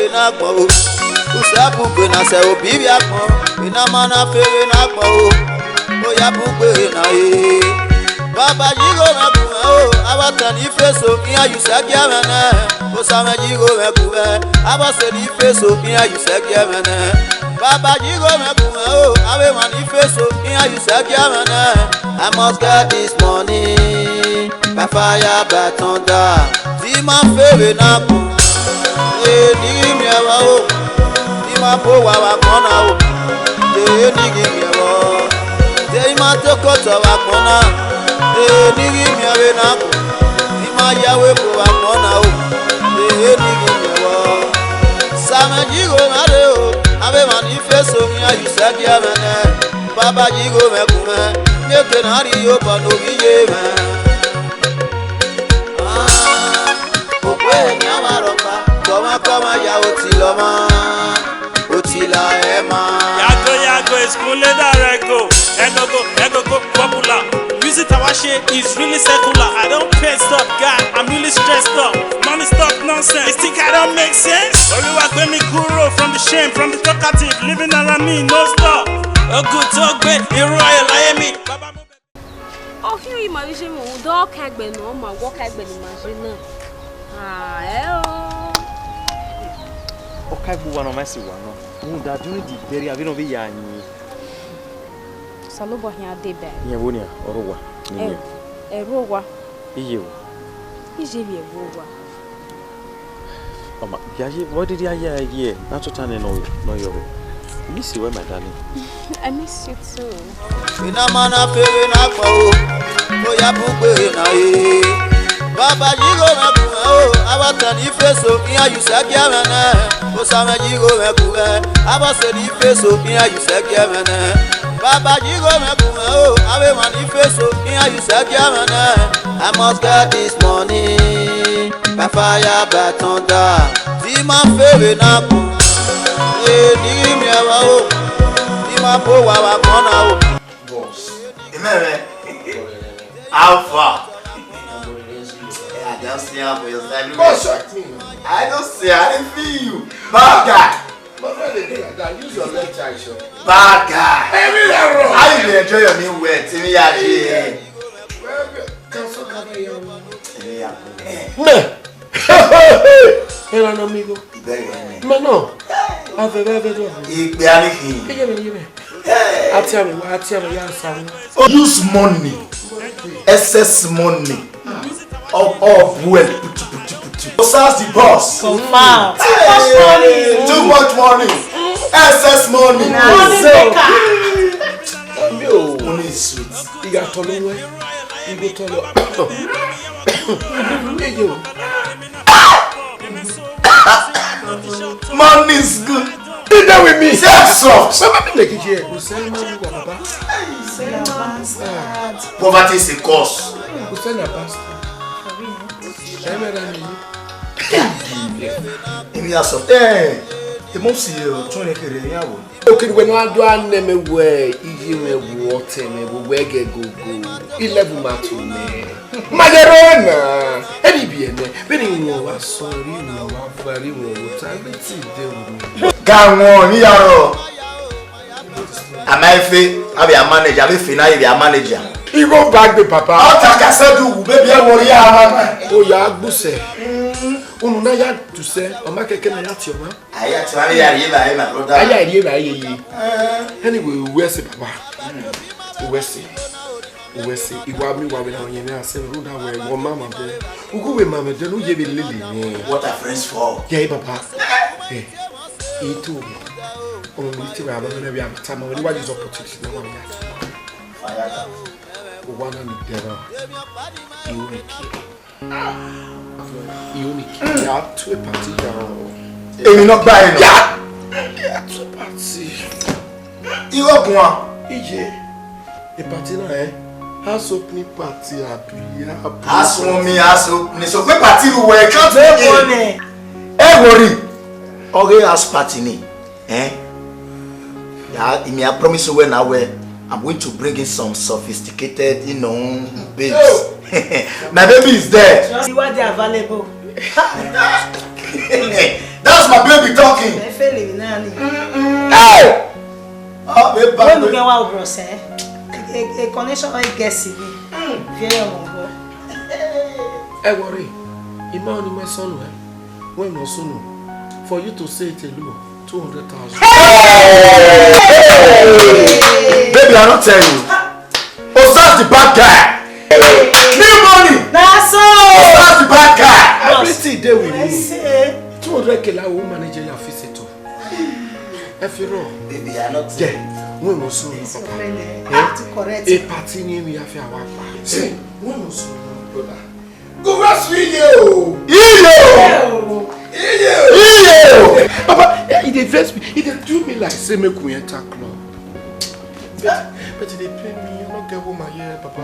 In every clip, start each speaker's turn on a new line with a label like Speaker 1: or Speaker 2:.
Speaker 1: fere na gbo usa bugbe na se obi ya pon ina mana fere na gbo o ya bugbe na baba jigo na ku abata ni feso iya yusagi amana o sama jigo na ku abase ni feso iya yusagi amana baba jigo na ku awe mani feso iya yusagi amana I must get this money by fire by thunder ti ma fere na ku ni mi awa o ti ma po wa kona o ni mi awa ti ma to ko to wa kona nigi mi awe na ku ni ma yawe ko wa kona o nigi mi awa sama jigo na re o abe mani feso mi ayusagi amene baba jigo me ku me nyeke na ri yo ba no biye me okwe nya maropa koma ya otiloma otila ema
Speaker 2: yago school direct ego popular music tawashi is really secular. I don't pay stop guy, I'm really stressed up. Money stop nonsense, you think I don't make sense? Oluwa gbe mi kuro from the shame, from the talkative, living around me, no stop. A good talk, but you royal, I am me.
Speaker 3: Oh, here you my vision, dog kagbe no, my walk kagbe ni machine.
Speaker 4: Okagbu wa no mesi wa no. Mu da dunu di beri abi no be yanyi.
Speaker 3: Salobo here dey bad.
Speaker 4: Nyewonia orowa.
Speaker 3: Erowa.
Speaker 4: Iyewo.
Speaker 3: Ijebi erowa.
Speaker 4: Mama, what did I hear here? Not to turn in no yo. Miss you, my darling.
Speaker 3: I miss you too.
Speaker 1: Ina mana fere na gbo o ya bugbe na baba jigo me ku abata ni feso iya yusagi amana o sama jigo me ku abase ni feso iya yusagi amana baba jigo me ku awe mani feso iya yusagi amana I must get this money by fire by thunder ti ma fere na ku ni mi awa o ti ma po wa kona o
Speaker 5: boss emere alpha I don't see how for yourself. I don't see. I didn't feel you. Bad guy.
Speaker 6: But when they do like that, use your left eye, sure.
Speaker 5: Bad guy. How you enjoy your new word? Tell me how you.
Speaker 6: Cancel cover your.
Speaker 5: Me.
Speaker 6: Hey, I know me go. Man, no. I've ever done.
Speaker 5: You be anything. Use money. Excess money. Of well, besides the boss.
Speaker 7: Confirm.
Speaker 5: Too much money. Excess money. Money is sweet.
Speaker 6: You got to know where you go to.
Speaker 5: Money is good.
Speaker 6: Be there with me.
Speaker 5: Soft.
Speaker 6: Somebody make it here.
Speaker 5: Poverty is a cause.
Speaker 6: Okay, when I do I name away, you may water me, where go 11 matu me. Maderona, any be in there, Benin was sorry, no, very well.
Speaker 5: Come on, Yaro. Am I fit? I be a manager, I be finna be a manager.
Speaker 6: You go back the papa.
Speaker 5: I'll take a sadu, baby, I worry.
Speaker 6: Oh, ya buse. Ununa ya to say, or make a can at your man.
Speaker 5: I had to have my brother.
Speaker 6: I hear. Anyway, where's the papa? Where's it? Where's it? You want me when you are saying, Ruda, where your mamma there. Who go with mamma, then who gave it Lily?
Speaker 5: What are friends for?
Speaker 6: Yeah, papa. Hey, he told me. Oh, we tell me I'm going to time when what is opportunity now. One and the unique. You have to a party now.
Speaker 5: You're not buying.
Speaker 6: Yeah, to a party.
Speaker 5: You are one.
Speaker 6: A party now, eh? House opening party, happy.
Speaker 5: House opening. So, we party we can't make money. Worry. Okay, house party ni. Yeah, me I promise you when I'm going to bring in some sophisticated, babes. My baby is there.
Speaker 7: See what they are available.
Speaker 5: That's my baby talking. Hey! Oh, baby.
Speaker 7: When you get one bros, a connection I guess it. Very well.
Speaker 6: Hey, worry. Imagine my son, when no son, for you to say it alone, 200,000.
Speaker 5: Baby, I don't tell you. Osa's the bad guy. New money.
Speaker 7: That's so.
Speaker 5: Osa's the bad guy.
Speaker 6: Everything there with me. 200K la will manage your visitor. If you know,
Speaker 5: Baby, I not.
Speaker 6: yeah, when no son,
Speaker 7: correct.
Speaker 6: a party name we have your wife. See, when no son, brother.
Speaker 5: Go rest with you.
Speaker 6: Papa, it affects me. It do me like say me go enter club. But they pay me, you not get woman here, Papa.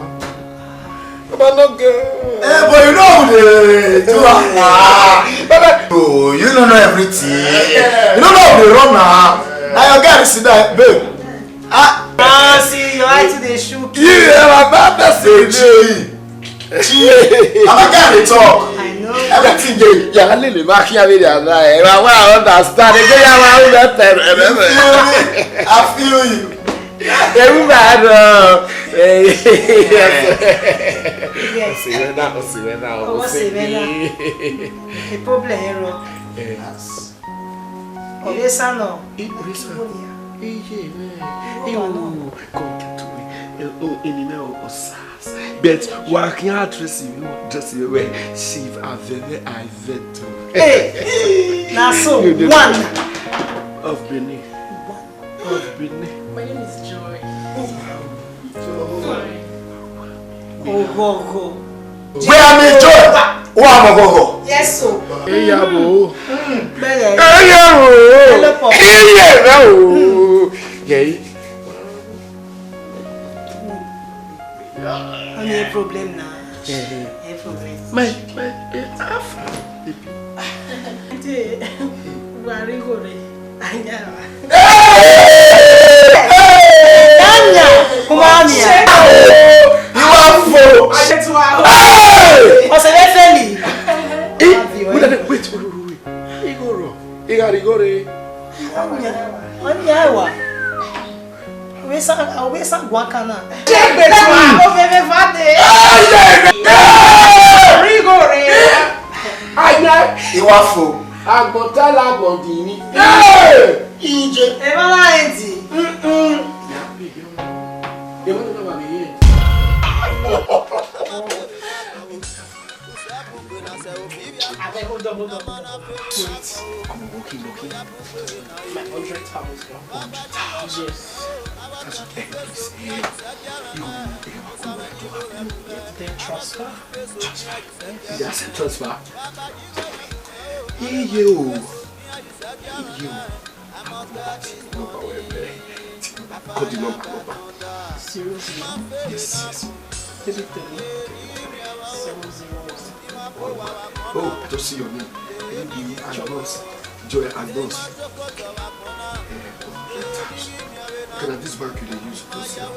Speaker 6: Papa not get.
Speaker 5: Hey, but you know the oh, you don't know everything. You don't know the run now. Now your guy is that, babe.
Speaker 7: See, your eye to the shoe.
Speaker 5: Yeah, my bad say I'm a guy to talk.
Speaker 7: I know.
Speaker 5: Everything they.
Speaker 6: Yeah, I really make you very nice. I understand.
Speaker 5: I feel you.
Speaker 6: Everybody.
Speaker 7: Yes. The problem here. Oresano.
Speaker 6: But working out dressing where she are very
Speaker 7: Hey, now so one
Speaker 6: of Benin. Of Benin.
Speaker 8: My name is Joy.
Speaker 7: go.
Speaker 5: Where am I joy? Who am I go?
Speaker 7: Yes, so.
Speaker 6: Hey, yabo.
Speaker 7: Hey,
Speaker 6: yabo. Hey, yabo. Yeah.
Speaker 7: Any problem now? Any problem?
Speaker 6: My, oh, I don't see your name. Joy Agbes. Can I this bank you use to sell?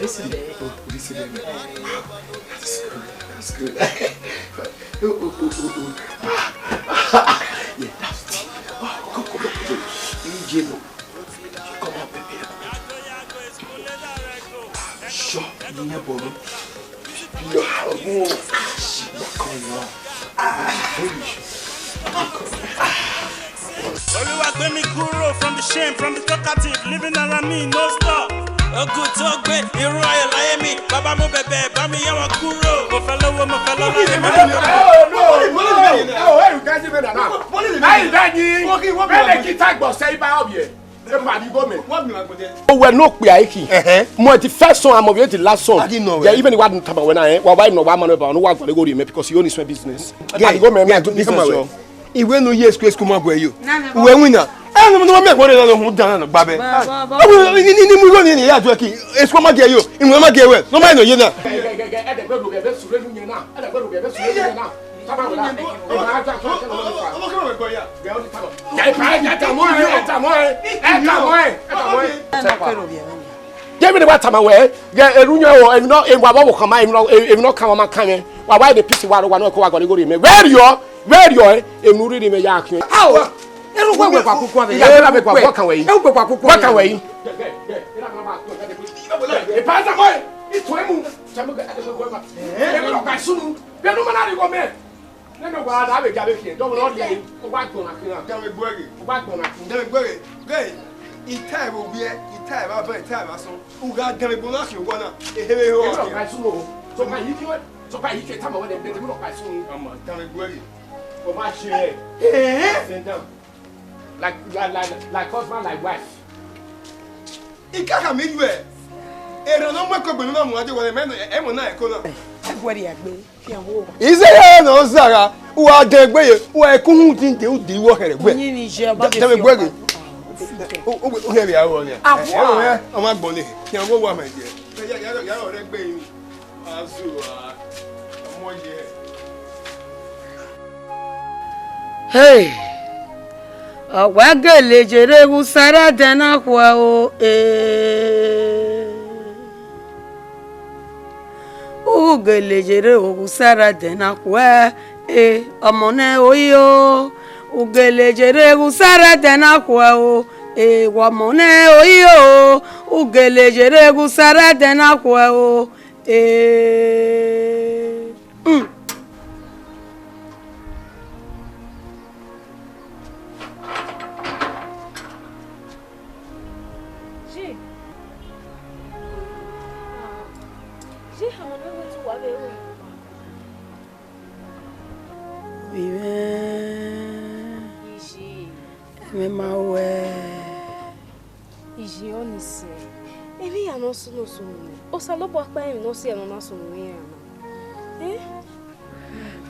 Speaker 8: Listen there.
Speaker 6: That's good. Yeah, that's it. Go. Come on, baby. Sure, you know, boy.
Speaker 2: Oluwagbemi kúrò from the shame, from the talkative, living around me, no stop. Ogun tó gbé irú ayọ̀ láyé mi, bàbá mo bẹ̀bẹ̀ bá mi yẹ wọn kúrò. Mo fẹ́ lówó, mo fẹ́ lọ́lá, èmi ló fẹ́.
Speaker 6: Oh, we're not quiet. More the first song, I'm of the last song. Yeah, even the one time when I why no one man about no one going to go to me because you only my business. Yeah, go me business.
Speaker 9: He went no years to come up with you. We winner. I don't know what who done Babe. We go in here to it's come get you. In Mama get well. No mind you now.
Speaker 6: Give me the water my way. Get a runyo or not a wabo come if not come on coming. Why the piece of water one go to go in me? Where you are? Where you are? A moody me yak. How? Walk away. Walk away. It's when
Speaker 9: Itai will be Itai, but time so. Who got Galibonas, you wanna a so my you do it. So by you can tell me when they look by soon. I'm a Galiboy for my share. Like husband, like wife. It can't make you a no more couple of money when a man and I could. Is there no Zara who are DEGBUEYI who are commuting to the worker? Here we are. I'm not going to go one, my dear. You're DEGBUEYI.
Speaker 10: Hey, wagele jere usara dena kwa o ugele jere usara dena kwa amone oyo ugele jere usara dena kwa o wamone oyo ugele jere usara dena kwa o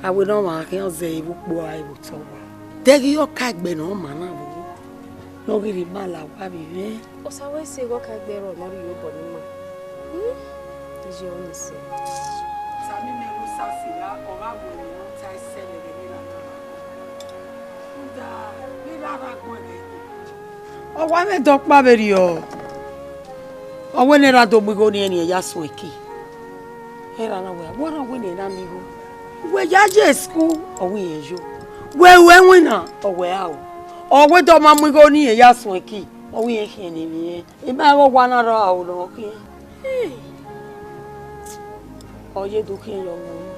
Speaker 10: I will not want to say boy I will talk. Degi yo kagbe no mana wo. No giri mala wa bi.
Speaker 3: O sa we say go kagbe ro no yo boni ma. Iji oni se.
Speaker 10: Sami me go sasila o ga wo ni o ta sele de la. Nda bi la ra ko le. O wa me dok pa beri o. O we ne ra do gbe go ni eni ya so eki. Era na we. Wo na we ni na mi go. We jaje school or we enjoy. We winner or we out. Or we don't man we go near Yaswaki or we ain't here. It might go one hour out, okay? Or you do kill your woman.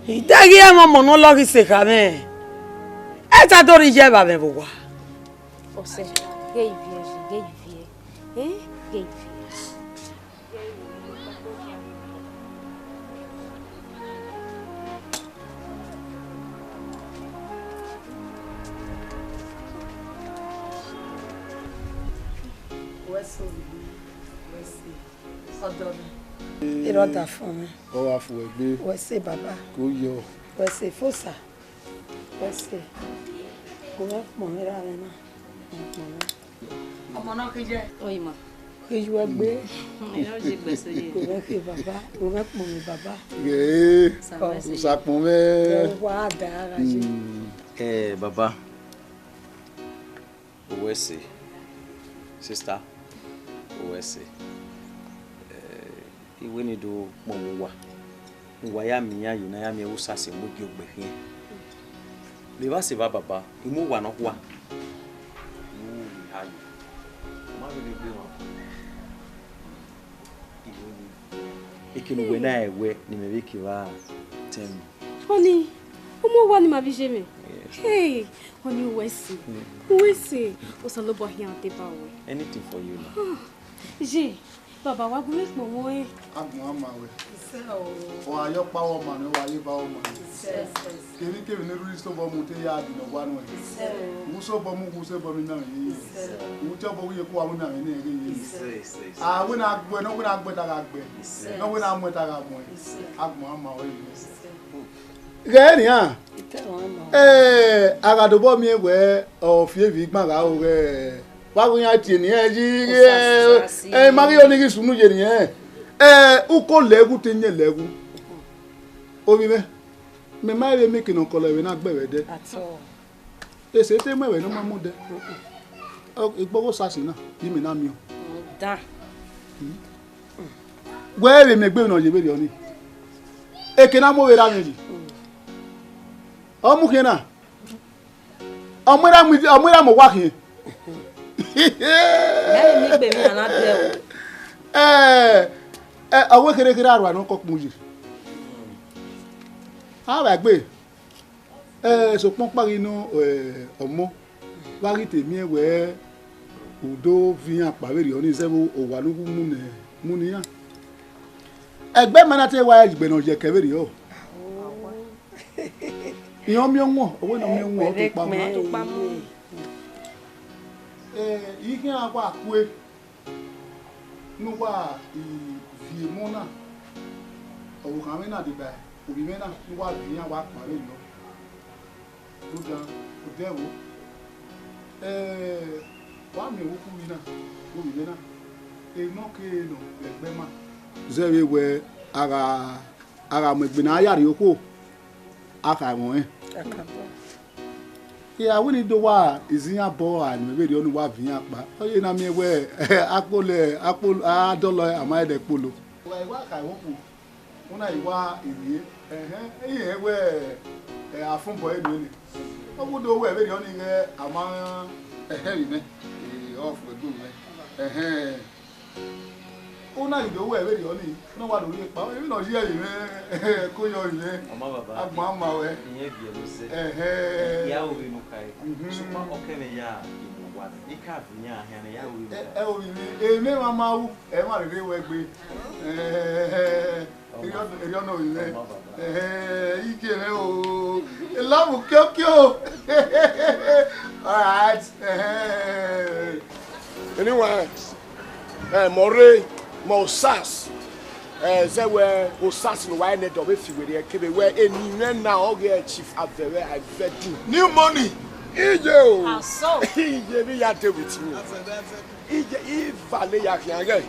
Speaker 10: He tell you a monologue is a came. It's a dory jabba, Bevoa.
Speaker 3: Or say, gave you, eh? Gave you.
Speaker 10: Irota fún mi.
Speaker 11: O wa fu egbe.
Speaker 10: We say baba.
Speaker 11: Ko yo.
Speaker 10: We say fosa. We say. Ko wa mo mi ra na. Ọmọ náà ke je. Oyi ma. Ke ju egbe. Mi no je gbe soye. Ko wa ke baba. Ko wa mo mi baba.
Speaker 11: Sa pon me.
Speaker 10: Wa da ara je.
Speaker 4: Baba. We say. Sister. We say. Iwe ni do momuwa nwa ya mi ya yina ya mi usa se mo IGIOGBE hin le ba se ba baba imu wa no kwa ha yi ma le gbe wa ikinu we na ewe ni me beki wa tem
Speaker 3: Honey, omo wa ni ma bi je me. Hey, honey, we see. O sa lo bo hin ate ba we.
Speaker 4: Anything for you now.
Speaker 3: Je Baba wa gure po mo e.
Speaker 11: Agun ama we. O ayo pa wo ma ni wa ye ba wo ma. Kiri ni ruri so bo mu te ya di no wa no. Mu so bo mu ku se bo mi na yi. Mu te bo ye ko wa mu na ni ere yi. Ah we na gbe no we na gbe ta ga gbe. No we na mu ta ga mu. Agun ama we. Gẹ́ni à. Agado bo mi ewe o fie vi gba ga o re. Wa ko yan ti ni e Mario ni ki sunu je ni uko legu te nye legu. O mi me ma re mi kinu ko le we na gbewe de. Ato. Ese te mewe no ma mu de. O igbowo sasi na, yi mi na mi o.
Speaker 10: Da.
Speaker 11: Where me gbe no je be oni. Ekena mo we ra meji. Omu kena. Omura mo wa kin.
Speaker 10: Yale mi gbe mi ana de o.
Speaker 11: Awo kere aru anu ko muji. Ba gbe. So pon pari no omo. Wa ri temi e we Udo vian paveri oni sebo o wa nugu mune ya. Egbe manate wa egbe no je keveri o. Iyan mi onwo, owo na mi onwo to pa mo. Yi ki an wa kue. Nu wa vie mona. O kan me na de ba. O bi me na nu wa vian wa pare lo. O ja, o dewo. Wa mi wo ku mi na, wo mi na. No ke no egbe ma. Zewe we ara mo gbe na yari oko. Aka won ya wini do wa izinya bo an me be onu wa vian pa. Oye na mi we akole adolo amaide polo. Wa ka wo ku. Una iwa iye eh we afun boy ni. Ogudo we be oni re ama ri me off we do me Una Idowu Agbes oni no wa lori pa e no ji e ko yo ile agbon ama we
Speaker 4: iye bi lo se ya o bi nu kai so ma o ke me ya ibo wa ni ka bi ya he na ya o bi
Speaker 11: o bi me mama wu e ma re we gbe eri ono ile ike re o e love kyo all right
Speaker 6: anyway more Mosas zewe Osas no why net of if we dey kebe where any na oge chief avere I vedu new money ijo
Speaker 7: aso
Speaker 6: ije bi ya dey with me ije I vale ya kian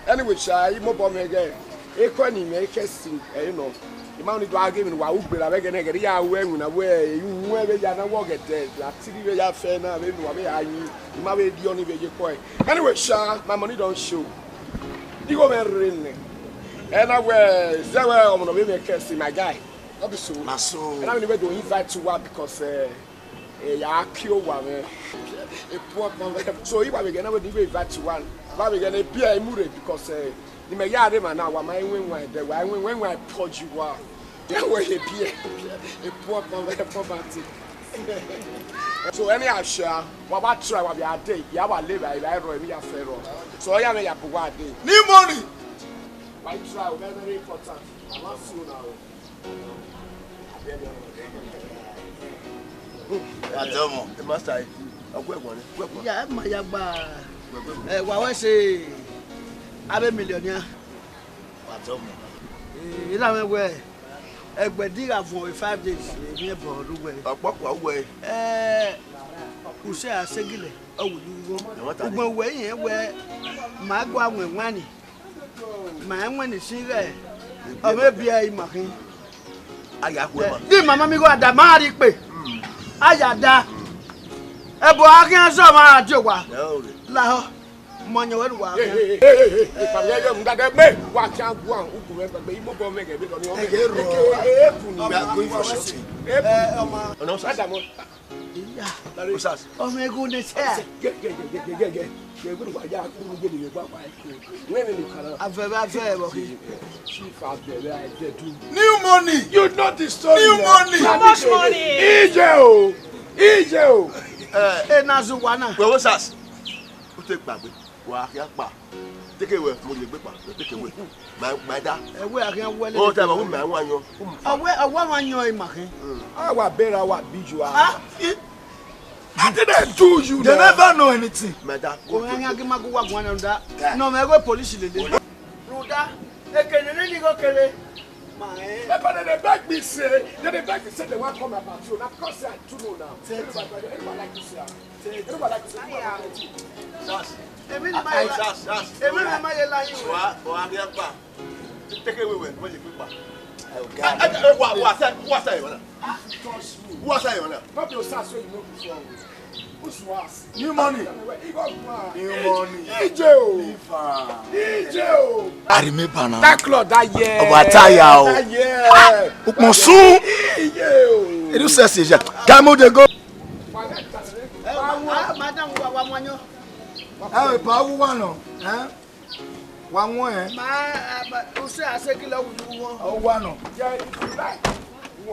Speaker 6: anyway sha mo bom again e ko ni me kesin you know the man do agame no wa ugbera be gene gere ya we na we yu we be ya na wo gete la tiri be ya fe na be no be ya yin ma be di oni be je ko anyway sha my money don't show you go me and I wear zewe omo no be me kesi my guy not be so na so and I need to invite you one because ya akio wa me e poor so you be gonna we invite you one ba be gonna be imure because ni me ya de man na wa my when the why when I purge you wa ya we be e poor poverty so any asha wa ba try wa be a day ya wa live I ro me ya fero so ya me ya po wa day
Speaker 11: new money
Speaker 6: why try very important I want you now
Speaker 9: Adomo the master ogwegbon
Speaker 1: ya ma ya gba wa we se abe millionaire
Speaker 9: Adomo
Speaker 1: ila me we egbedira for 5 days ni bo ruwe
Speaker 9: opoko we
Speaker 1: use asegile owudugo ugbo we yen we ma gwa anwenwani ma enwani sire obe bia imakin
Speaker 9: aya ku ma
Speaker 1: di mama mi go ada ma ri pe ayada ebo akin so ma jowa la ho mo yan we wa
Speaker 6: e pa ye mu dade me wa kan gu an ugu me pe imo bo me ge be lo ni o me e fu ni
Speaker 9: we are going for shooting
Speaker 1: oma
Speaker 9: no
Speaker 6: Adamo
Speaker 1: iya
Speaker 9: Usas
Speaker 1: omo ego ne se
Speaker 6: ge guru wa ja ku ge ni gba pa we ni kala
Speaker 1: afẹ bo ki
Speaker 6: chief abere I do
Speaker 11: new money
Speaker 6: you know the story
Speaker 11: new money
Speaker 7: how much money
Speaker 6: ije o
Speaker 1: na zo wa na
Speaker 9: we Usas o te gbagbe wa ya pa take we mo le gbe pa take we my da
Speaker 1: ewe akin wele
Speaker 9: o ta ba wo ma wan yo
Speaker 1: awa wan yan imakin
Speaker 6: our bera wa biju I didn't do you
Speaker 11: they never know anything
Speaker 9: my da
Speaker 1: ko yan akin ma go wa gwan nda no me go police le ruda ekene ni go kere ma
Speaker 6: but they beg me say they want come about you now because I do know now everybody like to say everybody like to say
Speaker 9: Usas
Speaker 1: emi ni ma ye la yin
Speaker 9: wa ya pa take we mo le gbe pa wa say you na
Speaker 6: not your sass you know before
Speaker 11: New money. I remember now.
Speaker 6: That cloth that year.
Speaker 11: That year. Ukmosu. Edo State. Come on, they go.
Speaker 1: Madam, Wawanyo.
Speaker 11: Ah, Pawu wano. Hein? Wanwo eh?
Speaker 1: Ma, say I say kilo you want.
Speaker 11: Oh, wano.
Speaker 6: Yeah, if you like.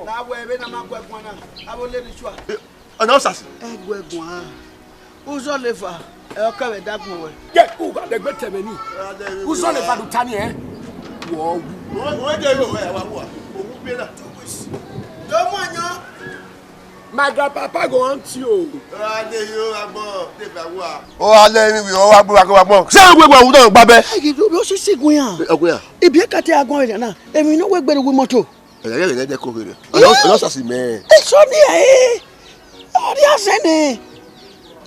Speaker 1: Na we na magwa na. I will let you sure.
Speaker 11: Anonsas.
Speaker 1: Egwegun. Uzo lefa. E ka we dagun we.
Speaker 6: Yeah, who got the great menu? Who's on the Badutani eh? Whoa.
Speaker 11: Where dey go where wa? Owu pe na.
Speaker 1: Domonyo.
Speaker 6: My grandpapa go hunt you.
Speaker 11: Oh, let me o wa gbon. Se we gbon don gba be.
Speaker 1: Agi do bi o se segun yan.
Speaker 11: Ogun ya.
Speaker 1: Ibi e ka te agun ere na. Emi no we gbere wi moto.
Speaker 11: Ele de ko gere. Anonsas me.
Speaker 1: E so ni e. Ori asene.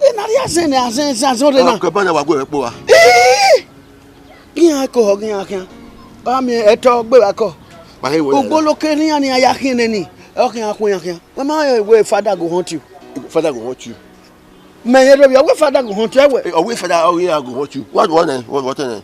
Speaker 1: E na ri asene asen so de na.
Speaker 11: Ko ba na wa gbe po wa.
Speaker 1: Gian ko gian. Ba mi eto gbe wa ko. Ogboloke ni ani aya kine ni. Okay, okay. Where father go hunt you?
Speaker 11: Father go hunt you.
Speaker 1: Man, where father go hunt you?
Speaker 11: Where father go hunt you? What one? What name?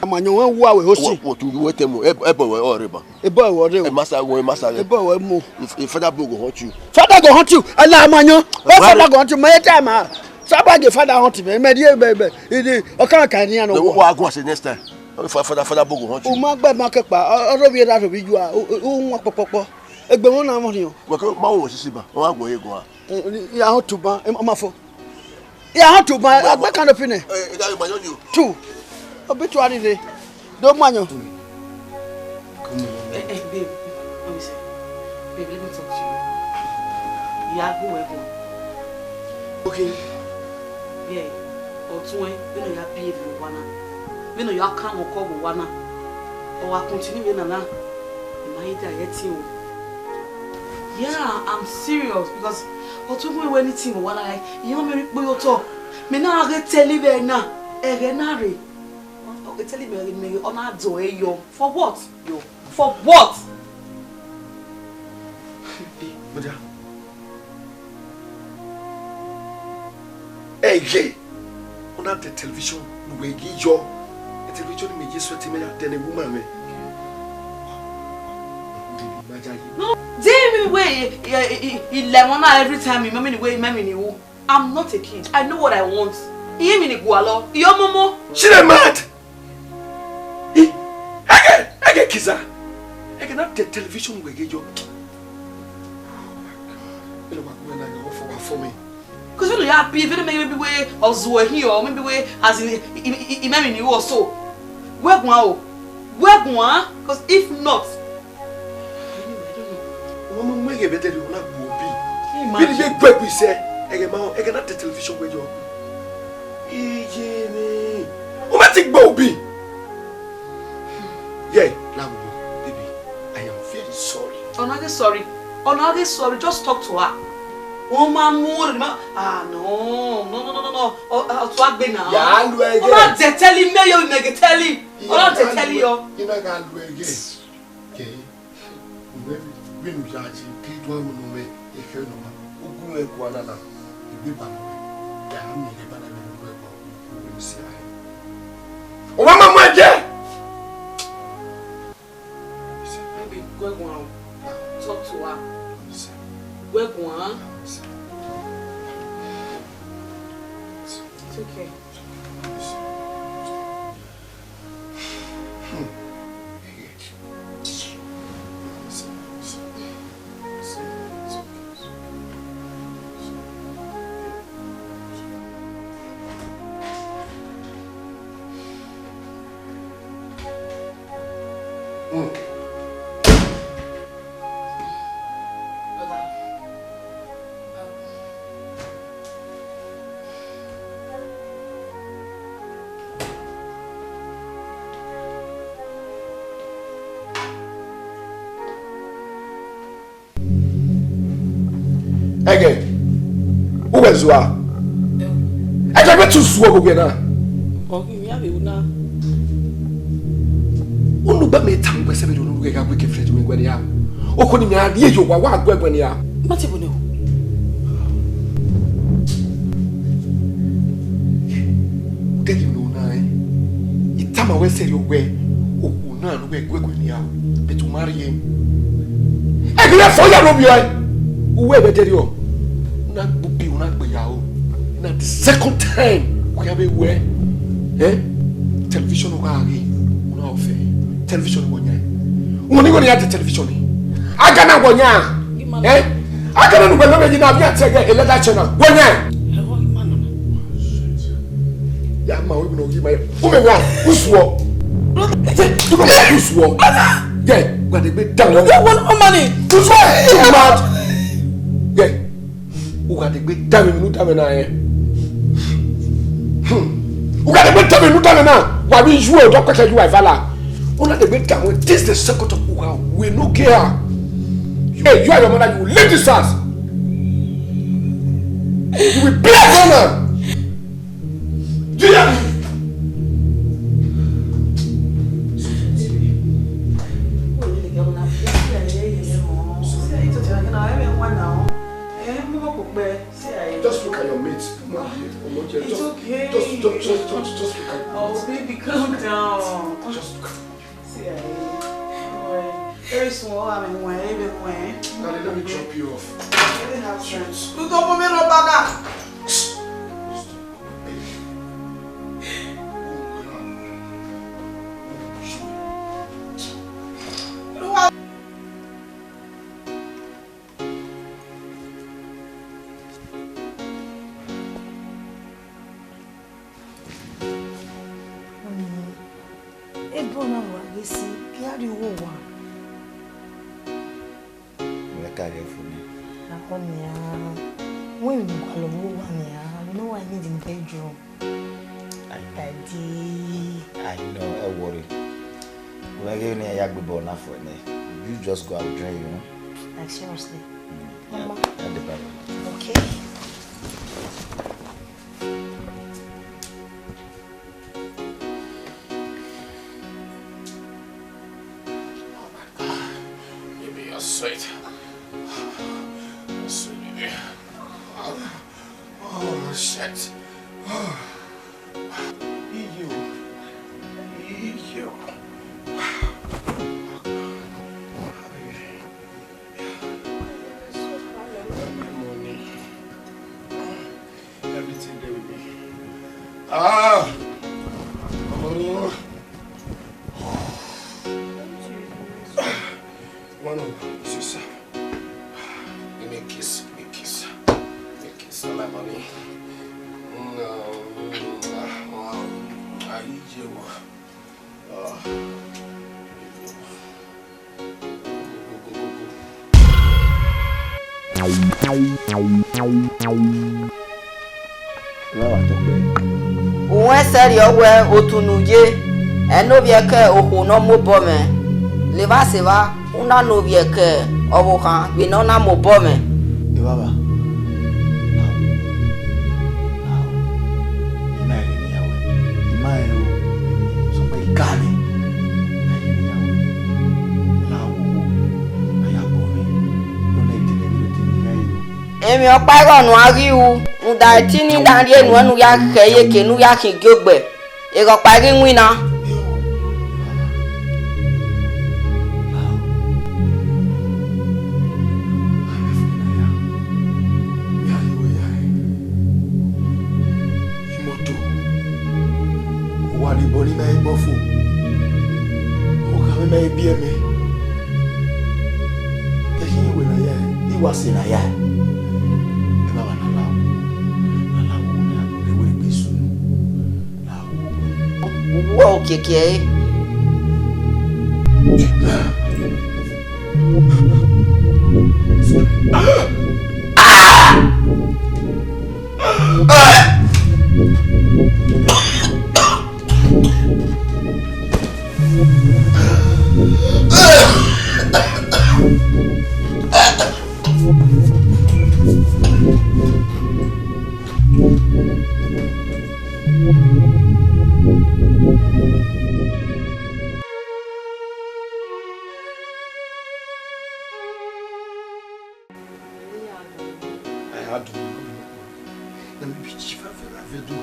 Speaker 1: Amanyo wan wo awe hosi.
Speaker 11: What you wait them? Ebo we oreba.
Speaker 1: Ebo we oreba.
Speaker 11: Master go master.
Speaker 1: Ebo we mo.
Speaker 11: If father go hunt you.
Speaker 1: Father go hunt you. Ala amanyo. Where father go hunt you? My time ah. Sabage father hunt me. Me dey bebe. Idi o kan ni an o.
Speaker 11: What go say next time? Father go hunt you.
Speaker 1: O ma gbe ma kepa. Oro bi da to bi ju a. O won popopo. Egbe won na mo ni o.
Speaker 11: We ko ma wo sisi ba. Won go ego a.
Speaker 1: Ya hunt to ban. O ma fo. Ya hunt to ban. Agba kan opi ne.
Speaker 11: E da ma you.
Speaker 1: Two. Obituary day. Don't mind you.
Speaker 8: Hey, babe. Let me say. Babe, let me talk to you. Yeah, go where go.
Speaker 6: Okay.
Speaker 8: Yeah. Or two way, we know you have behave with one. We know you have come or call with one. Or I continue with another. My idea yet you. Yeah, I'm serious because or two way when it's in one like you know me boy talk. Me now I get tell you now. Egenari. Okay, tell me on our door, yo. For what? Yo. For what?
Speaker 6: Buddha. Hey, Jay. On a the television, we give you the television. Me just sweat me at the woman.
Speaker 8: No, David way. He lemon every time. Remember the way, remember you. I'm not a kid. I know what I want. You mean it, Gualo? Your momo?
Speaker 6: She mad. I get Kiza. I cannot the television we get you. You know what for me?
Speaker 8: Because when you happy, if you maybe way or Zoe here, or maybe way as in imagine you or so. Where go? Because if not, I don't know.
Speaker 6: Woman, make a better you not be. Really big quick we say. I cannot the television with you. Jimmy. Omatic Bobby. Yeah, now, baby, I am very sorry.
Speaker 8: Another sorry. Just talk to her. Oh, my mood. No. Oh, to Agbena.
Speaker 6: Yeah,
Speaker 8: oh, not they telling me you make tell him. Oh, not they tell you.
Speaker 11: You know can't do again. Okay. We no judge. Kid one no me. If you know, ugu e kwa na na. Ibi ba no. Ya am ni ba na me no e kwa. We see ai.
Speaker 6: O mama mwaje.
Speaker 8: We're going to talk to her. We're going. It's okay.
Speaker 6: Again, who was you? I can bet you swallow again.
Speaker 10: Okay, we have it now.
Speaker 6: Unu ba me tam gbe se be do no ga gbe ke fret me gwani ya. Okoni me ade ye wa wa gbe gwani ya.
Speaker 10: Mate bo ne o.
Speaker 6: Tell you no na. Itama we say you we oku na no we gwani ya. Be to marry him. E gbe fo ya no bi o. Uwe be tell you. Na bubi una gbe ya o. Na the second time we have we television wa ri una ofe. Television wonya. Umoni ngoni ya television. Aga na wonya. Aga na ngwe no be na bia tege eleda channel. Wonya. Ya ma we no gi ma. Ume wa usuo. Tu ko usuo. Yeah, gba de gbe down.
Speaker 10: You want money?
Speaker 6: Usuo. Mad. Yeah. U ga de gbe down mi nu down na ye. U ga de gbe down mi nu down na. Wa bi juo do kwese ju wife ala. Una the great time. This is the second of wow. We no care. Hey, you are your mother. You will leave this house. You will be a woman. Do you hear me? Just look at your mates. Come on here.
Speaker 8: It's okay.
Speaker 6: Just look at your
Speaker 8: Oh, baby, calm down.
Speaker 6: Just look at
Speaker 8: very small, I mean, even when.
Speaker 6: now let me drop you off.
Speaker 8: I didn't have strength. You don't put me no back.
Speaker 1: You just go out and drink, you know?
Speaker 7: Like seriously?
Speaker 1: Mama?
Speaker 7: Okay.
Speaker 6: Baby, you're sweet. You're sweet, baby. Oh, shit. You. Everything there with me. Oh. One of sister. Give me a kiss. Give me a kiss. Give me a kiss on my money. I need you.
Speaker 12: Uwe seri owe otunuje enobieke ohu no mobome leva seva una nobieke obuha bino na mobome
Speaker 1: baba
Speaker 12: emi oparo nu ariwu nda tini ndari enu enu ya keye kenu ya IGIOGBE ero pari nwina
Speaker 6: Imoto wali boni na ibofu o ka me mai bi eme e hin we na ya iwasi na ya
Speaker 12: wo keke
Speaker 6: I had to. Let me be chief of the do.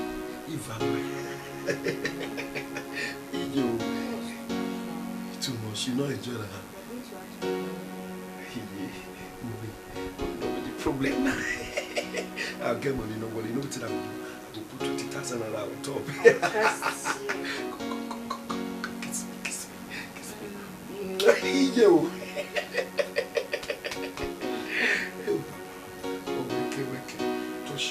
Speaker 6: You too much, you know, enjoy that. No problem now. I'll get money, nobody knows what I will do. I will put 20,000 on top. Kiss me. Yo. Touch.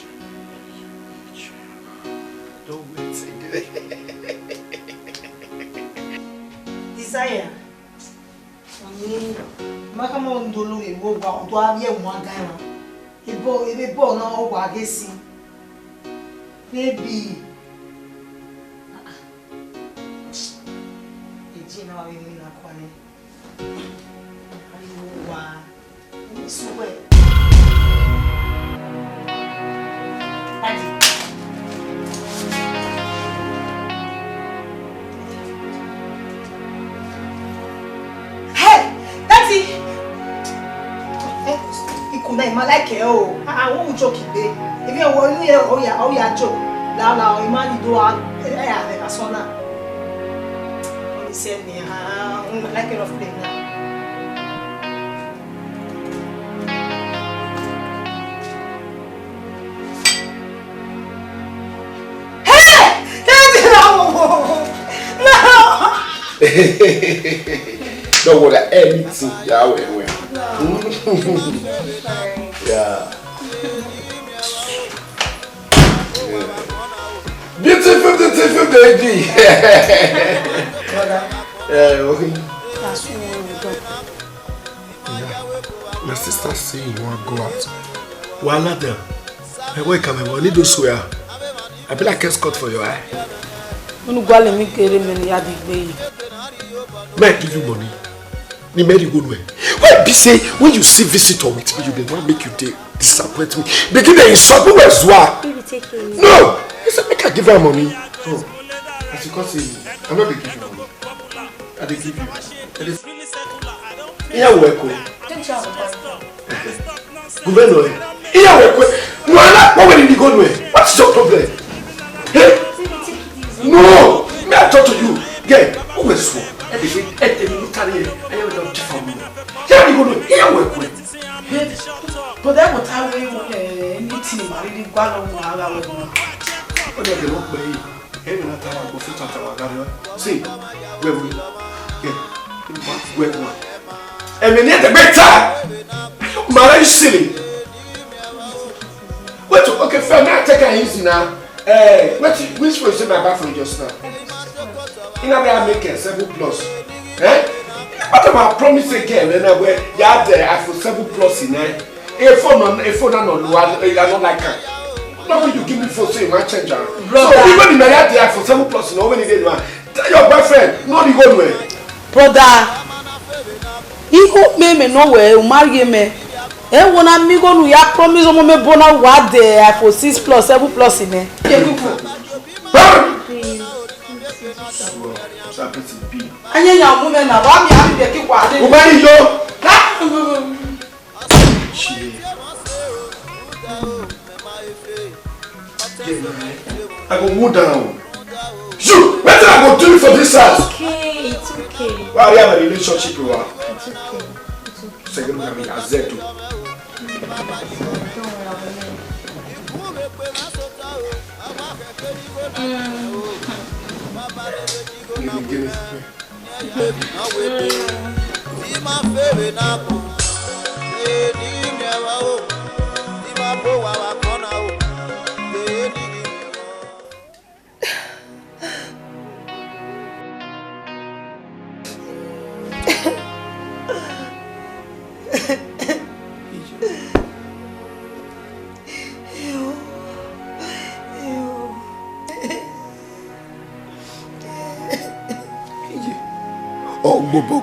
Speaker 6: Don't wait.
Speaker 7: Desire. Makama ndolo ebo ba odo abie nwa gan. Ebo na ogwa agesi. Baby. Eji na wa mi na kwani. Ayo wa. Ni suwe. Adi. Ikuna ima like o. Won joke be. If you want you o ya joke. La imani do ya na sona. Oni say me like it of play now.
Speaker 6: Don't worry, anything. Yeah, yeah. Beautiful baby. Yeah, okay. My sister say you want to go out. Wala them. I wake up and need to swear. I be like escort for your eye. May I give you money? Ni made you good way. Why be say when you see visitor with me, you dey want make you disappoint me. Begin to insult me as well. No, he said make I give her money. Oh, as you can see, I'm not dey give you money. I dey give you. Iya work o. Governor, iya work o. Mwana, what will you go do? What's your problem? Hey, no, may I talk to you? Yeah, who is so? But that was how we meeting. I didn't go on while I was on. But they look by every time I go fit out. See, where we get where one. And we need the better. Man, silly. What? Okay, fair. Now take it easy now. Which was in my bathroom just now? In a make a 7+. Eh? What about promise again? When I wear I for 7+ in there. A phone on I don't like her. Now when you give me for say my change. So even in I for 7+ in over again. Tell your boyfriend, no the good way.
Speaker 10: Brother, he hope me nowhere, marry me. When I'm going to ya promise on me bona what there for 6+, 7+ in there. Anya ya mume na ba mi am de ki kwa de.
Speaker 6: Umani yo. I go move down. You, what I go do for this house?
Speaker 3: Okay, it's okay.
Speaker 6: Well, we have a relationship with her.
Speaker 3: It's okay. It's okay.
Speaker 6: Second one, I said to. Give me.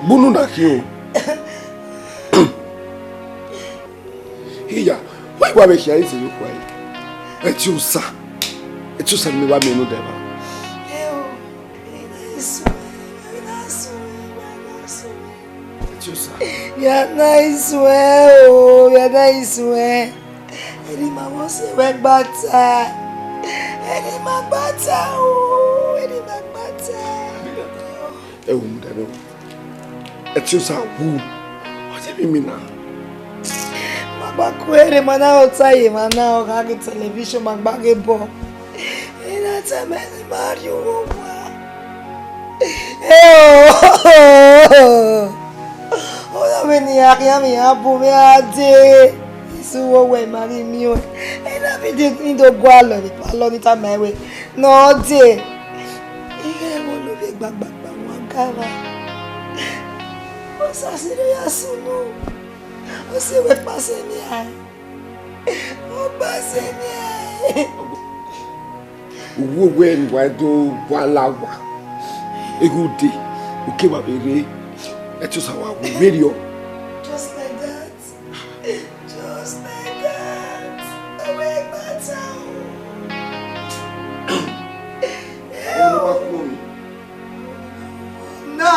Speaker 6: Bunu na hiyo. Hiya, why we here is you kwai? Echusa me wa me no deba. Echusa.
Speaker 10: Yeah, nice way. Oh, yeah, nice way. Eri mama se we gbata. Eri ma gbata o. Eri ma gbata.
Speaker 6: Ewu mudano. Etiosa wu. What do you mean now?
Speaker 10: Magbakwere mana otaye mana o ga television magbage bo. Ina tame ni Mario wa. Ola meni akia mi abu mi ade. Isuwo we mari mi o. Ina bi de ni do gwa lo ni ta mewe. No de. Ige mo lo be gbagba wa gara. O sa sire ya sunu. O se we pase ni ai. O pase ni ai.
Speaker 6: Wo we ni wa do wa lawa. Egudi, okay, baby. Etiosa wa radio.
Speaker 10: Just like that. Just like that. Away my town. No.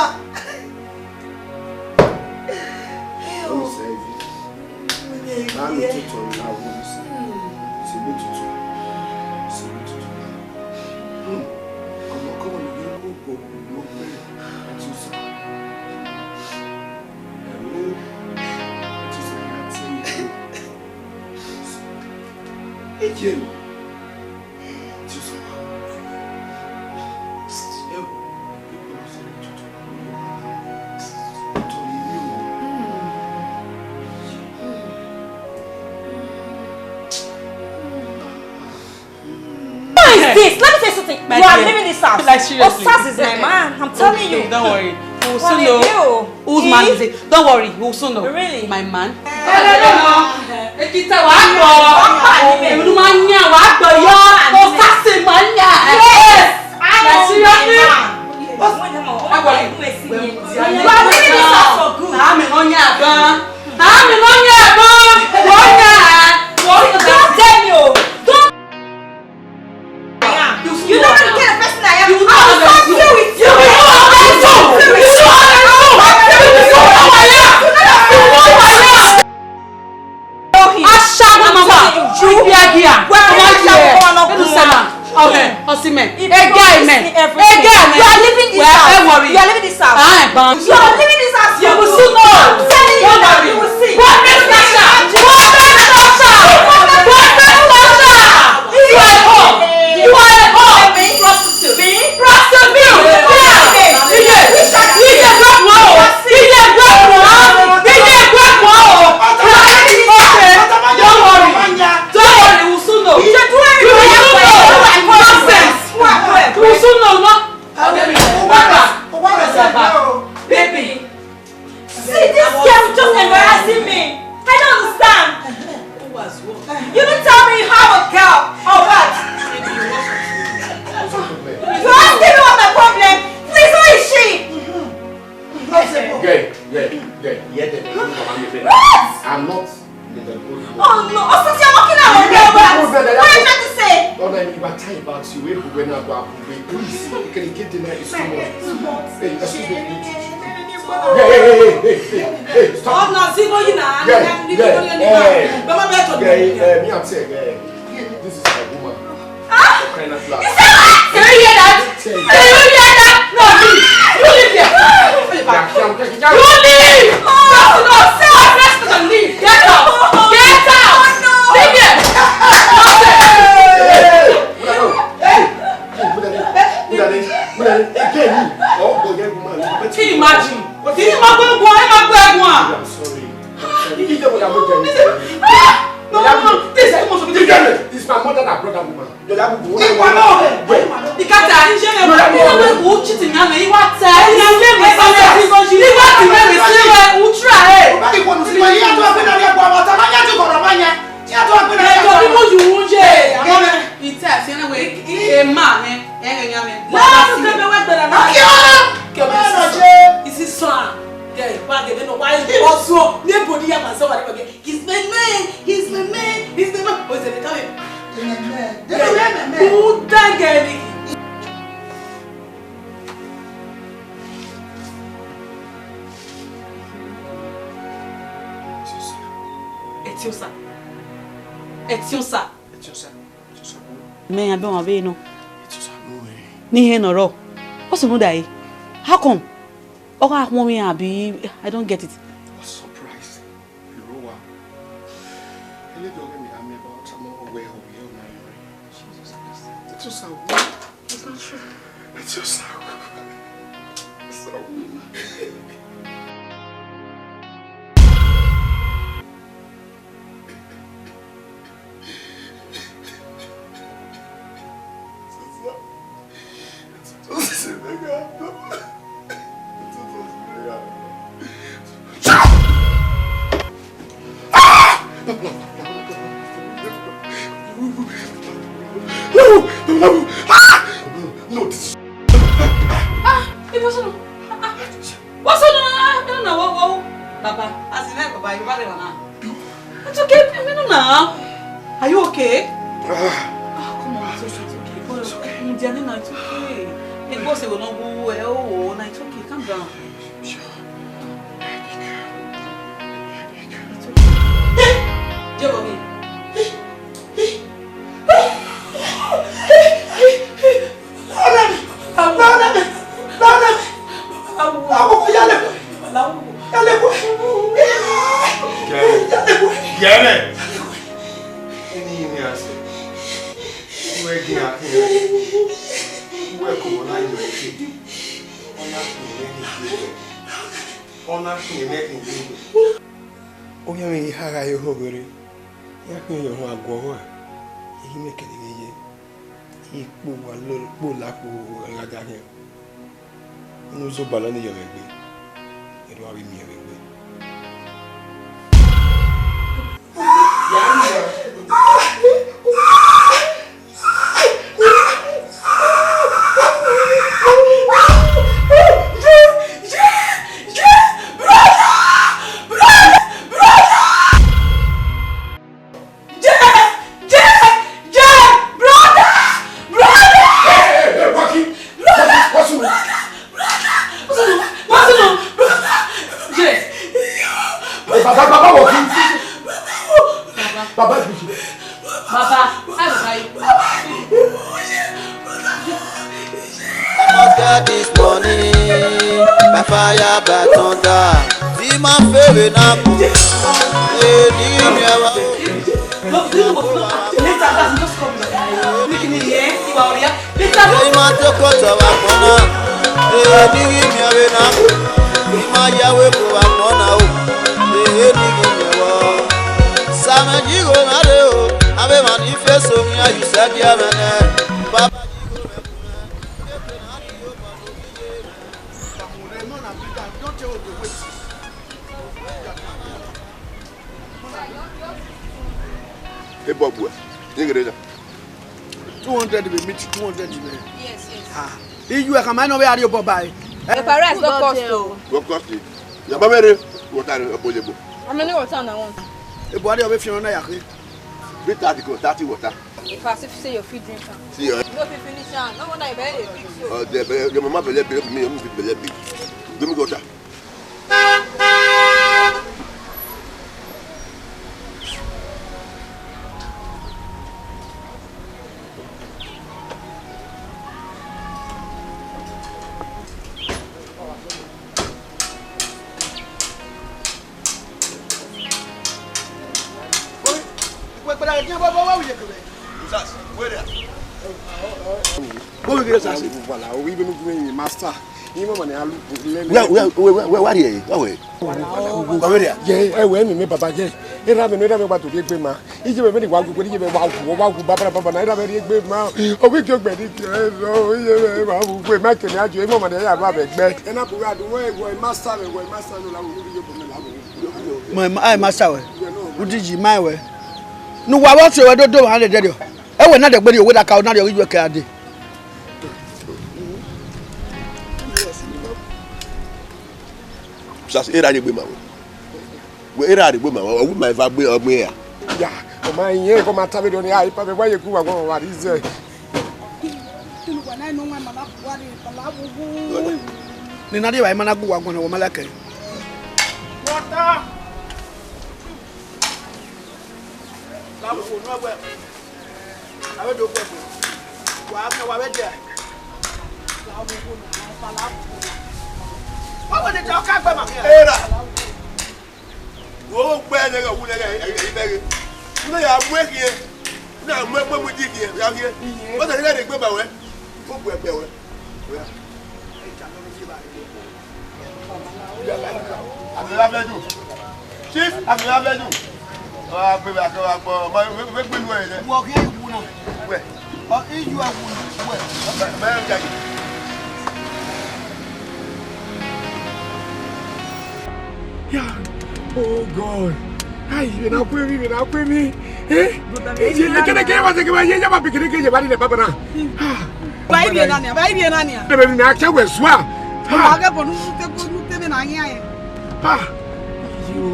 Speaker 13: This. Let me say something. You are living this house.
Speaker 8: Like seriously.
Speaker 13: Osas is my man. I'm telling you.
Speaker 8: Don't worry. We'll
Speaker 13: What
Speaker 8: soon
Speaker 13: do
Speaker 8: know.
Speaker 13: you do?
Speaker 8: Whose man is it? Don't worry. We'll soon know.
Speaker 13: Really?
Speaker 8: My man.
Speaker 13: You don't know the kind of person I am. I will stop you with you. You will soon know. You will see. You are a whore. Baby. See, this girl just embarrassing me. I don't understand. You don't tell me how a girl or what? You asking me what my problem? Please, who is she? What?
Speaker 6: I'm not.
Speaker 13: Oh no, since you're looking at me, what are you trying to say?
Speaker 6: Don't let me tell you about you. When I go please, you can get the night. Hey, excuse me. Hey, stop.
Speaker 8: Oh, no, see, no, you know.
Speaker 6: Me, I'm saying, this is my woman. Kind of flat.
Speaker 13: Can you hear that? Can you hear that? No, leave. You leave here. You leave. No, say what rest of them leave. Get out. Get out. Leave here.
Speaker 8: Can you imagine? Can you imagine?
Speaker 6: I'm sorry.
Speaker 8: No, this is too much of a
Speaker 6: This is my mother that brought that woman.
Speaker 8: He's my man. He's my man. He's my man. What's the time? Who dang it? Etiosa. Etion ça. Mais abé on abé non. Ni he noro. What's the matter? How come? Oga mommy abi I don't get it.
Speaker 9: What's surprise? Irowa. Ele do me am about some way over here my Jesus Christ. It's just so. It's not true. It's just so. So.
Speaker 8: It's okay, are you okay? Come on, it's okay. It's okay. It's okay. It goes will not go well. Oh, it's okay. Calm down. It's okay.
Speaker 9: Onye haga yo hogere ya kun yo agwo wa yi me kele ye ipo wa lo po la po laga ni nu so bala ni yo gbe ero abi mi gbe
Speaker 14: I know where you buy.
Speaker 13: The price don't cost though.
Speaker 9: What cost it? Ya ba mere water aboyebo.
Speaker 13: How many water na want?
Speaker 14: E body of you na yakre.
Speaker 9: Be 30 water.
Speaker 13: If I say your feed drink.
Speaker 9: See you.
Speaker 13: No fit finish am. No wonder you buy it.
Speaker 9: Oh, the mama belle me am fit belle big. Give me water.
Speaker 11: Master, you know when I look.
Speaker 9: Where are you?
Speaker 11: Yeah, when me Baba Jay, it happened never about to get ma. Is you very well when you walk Baba, I never get ma. Oh, we took Betty. Oh, we make an actual moment. I have a bed. And up the way where Master and where Master
Speaker 14: my master, what did you my way? No, I want to do 100. I will not body with a cow, not your card.
Speaker 9: Just era de bema. We era de bema. We my vibe of me.
Speaker 11: Yeah, my year for my tablet on the iPad. Why you go on what is it?
Speaker 14: Ninadi by Managu, I'm going to Malaka.
Speaker 11: Water!
Speaker 14: Lawo wo no gbe. Awe do gbe. Wa ka wa be de. Lawo wo na sala. What did you come from? Era. Wo gbe ne ga wu ne ga ibere. Una ya mu ekie. Na mu egbe mu dikie. Ya hie. O se ne de gbe ba we. O gbe gbe we. Oya. Amira bedu. Chief, amira bedu. Ah, pe ba ka gbo. Ma we gbe lu e le. Wo ki ewu na. We. O iju ewu na. We. Ma ya ja.
Speaker 6: Yeah. Oh God. Ay, ven a pwe mi. Eh? Je kene wa se ke ba ye ja ba pikiri ke je ba ni papa na.
Speaker 13: Vai bien ania.
Speaker 6: De be mi a cha we swa.
Speaker 13: Ma ga bonu te be na anya e.
Speaker 6: Ah. You.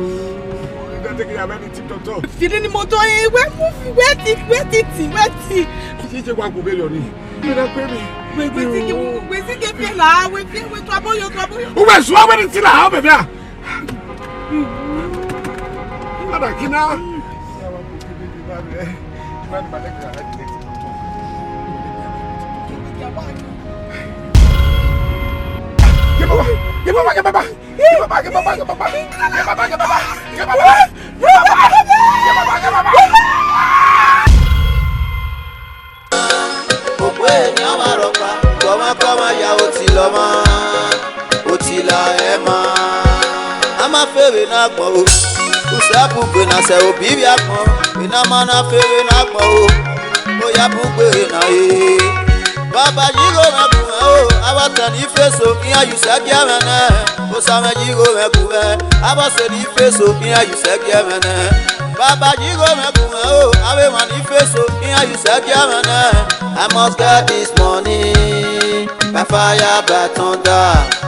Speaker 6: Da te ke ya ba ni tip top.
Speaker 13: Fili ni moto e we move weti.
Speaker 6: Si je kwa Akobe yo ni. Ven a pwe mi.
Speaker 13: We si ke pe la, we to aboyo.
Speaker 6: O we swa we ni ti la ha be bia. Ada kina.
Speaker 1: Usabugbe na se obibi akpon ina mana fere na akpon o ya bugbe na e baba jigo na ku o abata ni feso kiya you se giamene o sama jigo me ku e abase ni feso kiya you se giamene baba jigo me ku o abe man ni feso kiya you se giamene I must get this money by fire by thunder